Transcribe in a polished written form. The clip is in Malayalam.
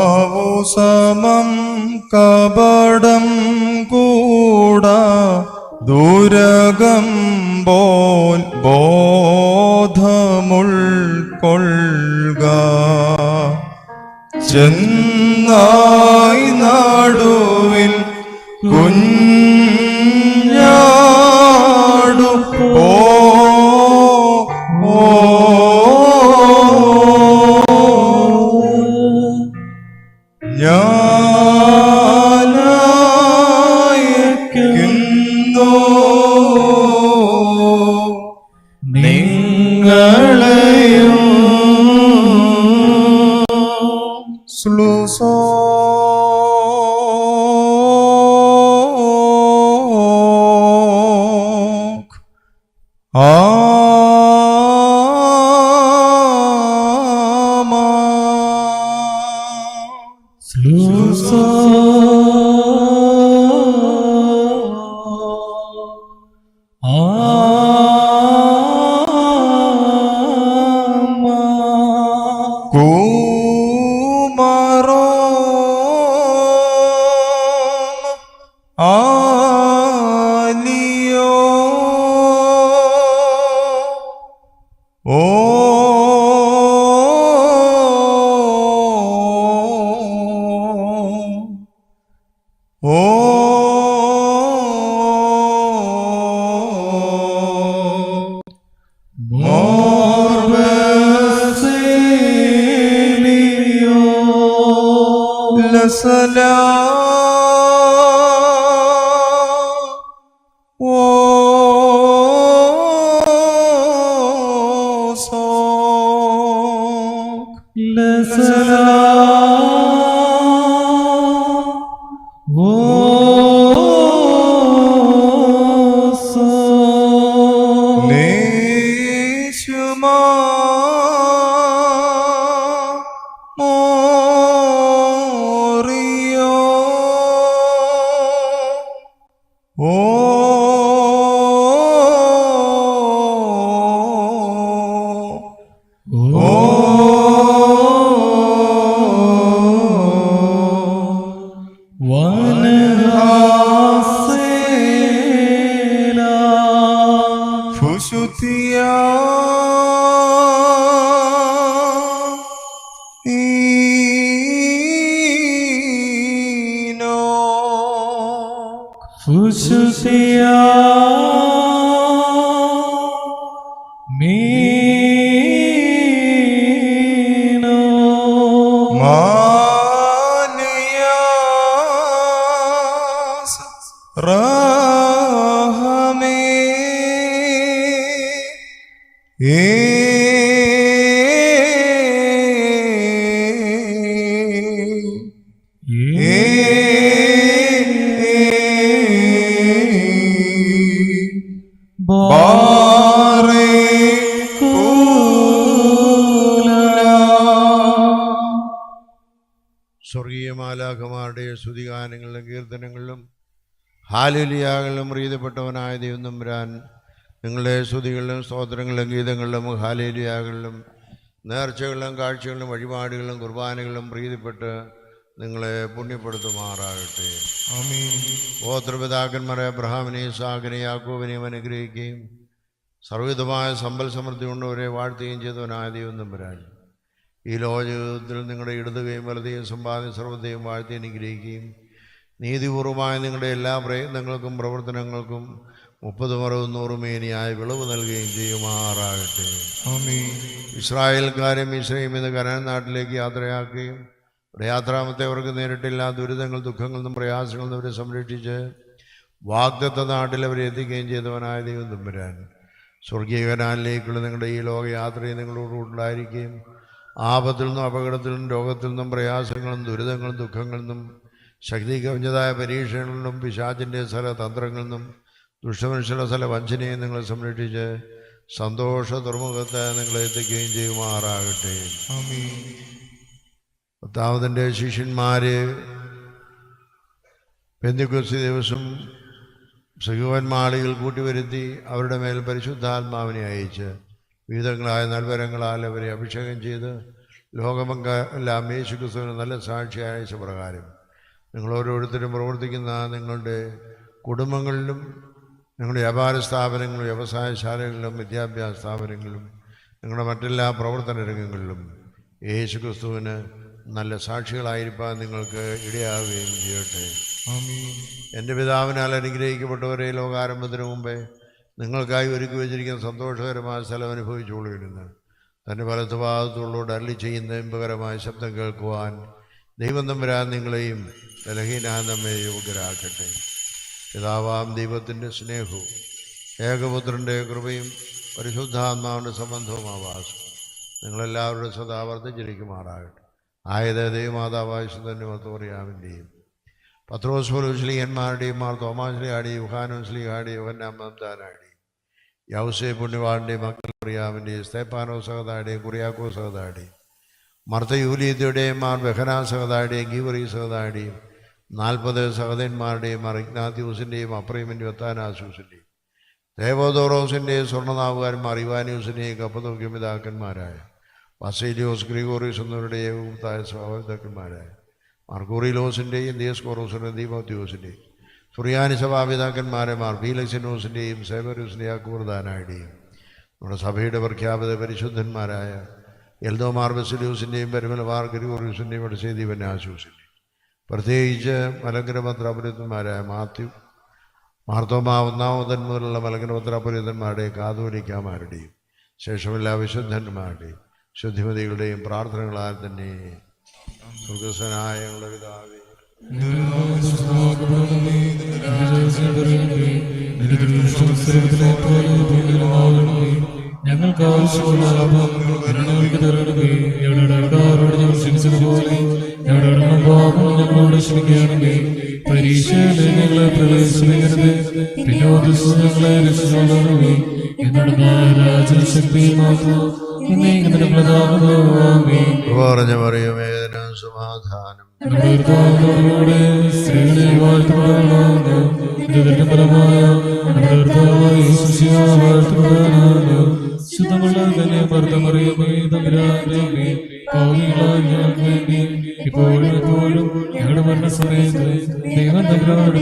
പ്രാവുസമം കപടം കൂടാ ദുരകം പോൽ ബോധമുൾക്കൊള്ളുക. ചെന്നായി നടുവിൽ കുഞ്ഞാടു ഞാനായിരിക്കുന്നു നിങ്ങളെയും സ്ലുസോ സ്വർഗീയ മാലാഖമാരുടെ സ്തുതിഗാനങ്ങളിലും കീർത്തനങ്ങളിലും ഹാലേലുയാകളിലും പ്രീതപ്പെട്ടവനായ ദൈവം തമ്പുരാൻ നിങ്ങളുടെ സ്തുതികളിലും സ്തോത്രങ്ങളിലും ഗീതങ്ങളിലും ഹാലേലുയാകളിലും നേർച്ചകളിലും കാഴ്ചകളിലും വഴിപാടുകളിലും കുർബാനകളിലും പ്രീതിപ്പെട്ട് നിങ്ങളെ പുണ്യപ്പെടുത്തുമാറാകട്ടെ. ഗോത്രപിതാക്കന്മാരെ അബ്രഹാമിനെയും ഇസ്ഹാക്കിനെയും യാക്കോബിനെയും അനുഗ്രഹിക്കുകയും സർവ്വവിധമായ സമ്പൽ സമൃദ്ധി കൊണ്ടവരെ വാഴ്ത്തുകയും ചെയ്തവനായ ദൈവം തമ്പുരാൻ ഈ ലോകജീവിതത്തിൽ നിങ്ങളുടെ ഇടതുകയും വലതുകയും സമ്പാദ്യ സർവ്വതയും വാഴ്ത്തി അനുഗ്രഹിക്കുകയും നീതിപൂർവമായ നിങ്ങളുടെ എല്ലാ പ്രയത്നങ്ങൾക്കും പ്രവർത്തനങ്ങൾക്കും 30 മറവും 100 മേനിയായ വിളവ് നൽകുകയും ചെയ്യുമാറാകട്ടെ. ഇസ്രായേൽക്കാരെ മിസ്രയീമിൽ നിന്ന് കനാൻ നാട്ടിലേക്ക് യാത്രയാക്കുകയും ഇവിടെ യാത്രാമത്തെ അവർക്ക് നേരിട്ടില്ല ദുരിതങ്ങൾ ദുഃഖങ്ങളിൽ നിന്നും പ്രയാസങ്ങളിൽ നിന്നും അവരെ സംരക്ഷിച്ച് വാഗ്ദത്ത നാട്ടിൽ അവരെ എത്തിക്കുകയും ചെയ്തവനായ ദൈവം തമ്പുരാൻ സ്വർഗീയ കനാലിലേക്കുള്ള നിങ്ങളുടെ ഈ ലോകയാത്രയും നിങ്ങളോടുണ്ടായിരിക്കുകയും ആപത്തിൽ നിന്നും അപകടത്തിൽ നിന്നും രോഗത്തിൽ നിന്നും പ്രയാസങ്ങളും ദുരിതങ്ങളും ദുഃഖങ്ങളിൽ നിന്നും ശക്തി കവിഞ്ഞതായ പരീക്ഷകളിൽ നിന്നും പിശാചിൻ്റെ സകല തന്ത്രങ്ങളിൽ നിന്നും ദുഷ്ടമനുഷ്യരുടെ സകല വഞ്ചനയും നിങ്ങളെ സംരക്ഷിച്ച് സന്തോഷ തുറമുഖത്തെ നിങ്ങളെ എത്തിക്കുകയും ചെയ്യുമാറാകട്ടെ. കർത്താവിൻ്റെ ശിഷ്യന്മാരെ പെന്തക്കോസ്ത് ദിവസം സഹോദരന്മാളികൾ കൂട്ടിവരുത്തി അവരുടെ മേൽ പരിശുദ്ധാത്മാവിനെ അയച്ച് വിവിധങ്ങളായ നൽവരങ്ങളാൽ അവരെ അഭിഷേകം ചെയ്ത് ലോകമെല്ലാം യേശു ക്രിസ്തുവിന് നല്ല സാക്ഷിയായ പ്രകാരം നിങ്ങൾ ഓരോരുത്തരും പ്രവർത്തിക്കുന്ന നിങ്ങളുടെ കുടുംബങ്ങളിലും നിങ്ങളുടെ വ്യാപാര സ്ഥാപനങ്ങളിലും വ്യവസായശാലകളിലും വിദ്യാഭ്യാസ സ്ഥാപനങ്ങളിലും നിങ്ങളുടെ മറ്റെല്ലാ പ്രവർത്തന രംഗങ്ങളിലും യേശു ക്രിസ്തുവിന് നല്ല സാക്ഷികളായിരിക്കാൻ നിങ്ങൾക്ക് ഇടയാവുകയും ചെയ്യട്ടെ. എൻ്റെ പിതാവിനാൽ അനുഗ്രഹിക്കപ്പെട്ടവരെ ലോകാരംഭത്തിന് മുമ്പേ നിങ്ങൾക്കായി ഒരുക്കി വച്ചിരിക്കുന്ന സന്തോഷകരമായ സ്ഥലം അനുഭവിച്ചുകൊള്ളിരുന്നു. തൻ്റെ വലത്ത് ഭാഗത്തുള്ളോട് അരളി ചെയ്യുന്ന ഇമ്പകരമായ ശബ്ദം കേൾക്കുവാൻ ദൈവം തമ്പുരാൻ നിങ്ങളെയും ബലഹീനാൻ നമ്മെ യോഗ്യരാക്കട്ടെ. പിതാവാം ദൈവത്തിൻ്റെ സ്നേഹവും ഏകപുത്രൻ്റെ കൃപയും പരിശുദ്ധാത്മാവിൻ്റെ സംബന്ധവും ആവാസം നിങ്ങളെല്ലാവരുടെ സദാ വർദ്ധിച്ചിരിക്കുമാറാകട്ടെ. ആയത് ദൈവമാതാവായ തന്നെ മത്തോറിയാവിൻ്റെയും പത്രോസ് പൗലോസ്ലീഹന്മാരുടെയും മാർ തോമാശ്ലീഹാടിയും യുഹാനോസ്ലീഹാടിയും യോഹന്നാൻ മത്താനാടിയും യൗസേ പുണ്യവാളിൻ്റെയും മക്കൾ മറിയാമിൻ്റെയും സ്തേപ്പാനോ സഹതാടിയും കുറിയാക്കോ സഹതാടിയും മർത്ത യൂലീത്തയുടെയും മാർ ബെഹനാ സഹതാടിയും ഗീവറി സഹതാടിയും 40 സഹതന്മാരുടെയും മാർ ഇഗ്നാത്യൂസിൻ്റെയും അപ്രീമിൻ്റെ വത്താനാസൂസിൻ്റെയും ദേവോദോറോസിൻ്റെയും സ്വർണ്ണനാവുകാരന്മാർ ഇവാനിയൂസിൻ്റെയും കപ്പതോക്യ പിതാക്കന്മാരായ വസീലിയോസ് ഗ്രിഗോറിയസ് എന്നിവരുടെയും സഹോദരന്മാരായ മാർഗോറിലോസിൻ്റെയും ദിയസ്കോറോസിൻ്റെയും ദീമോത്യോസിൻ്റെയും സുറിയാനി സഭാപിതാക്കന്മാരെ മാർ ഫീലക്സിനോസിൻ്റെയും സേവരൂസിൻ്റെയും അക്കൂർദാനായുടെയും നമ്മുടെ സഭയുടെ പ്രഖ്യാപിത പരിശുദ്ധന്മാരായ എൽദോമാർ ബസിലിയൂസിൻ്റെയും പരിമലമാർ ഗ്രിഗോറിയസിൻ്റെയും വടസേദീവനാശൂസിൻ്റെയും പ്രത്യേകിച്ച് മലങ്കര പത്രാപുരത്തന്മാരായ മാത്യു മാർത്തോമാ ഒന്നാമതൻ മുതലുള്ള മലങ്കര പത്രാപുരത്തന്മാരുടെയും കാതോലിക്കാമാരുടെയും ശേഷമെല്ലാ വിശുദ്ധന്മാരുടെയും ശുദ്ധിമതികളുടെയും പ്രാർത്ഥനകളാൽ തന്നെ സ്വർഗസ്ഥനായ ഞങ്ങളുടെ പിതാവേ, ഞങ്ങൾക്ക് ആവശ്യമുള്ള ഞങ്ങൾക്ക് തരണമേ. ഞങ്ങളോട് ഞങ്ങൾ ക്ഷമിച്ചതുപോലെ ഞങ്ങളുടെ പാപം ഞങ്ങളോട് ക്ഷമിക്കണമേ. പരീക്ഷയിലെ ഞങ്ങളെ പ്രവേശിക്കരുത്, പിന്നോട്ട് ഞങ്ങളെ രക്ഷിക്കണമേ. എന്നുള്ള രാജശക്തി മാത്രം പറഞ്ഞ പറയുമേ സമാധാനം സ്ത്രീകളെ വാഴ്ത്തപ്പെടാനോ ശുദ്ധമുള്ള തന്നെ ഭർത്തമറിയമേ തമ്പുരാനേ പാപികളായ ഞങ്ങൾക്ക് വേണ്ടി ഇപ്പോഴും എപ്പോഴും ഞങ്ങളുടെ മരണസമയത്ത് ദൈവം തമ്പുരാനോട്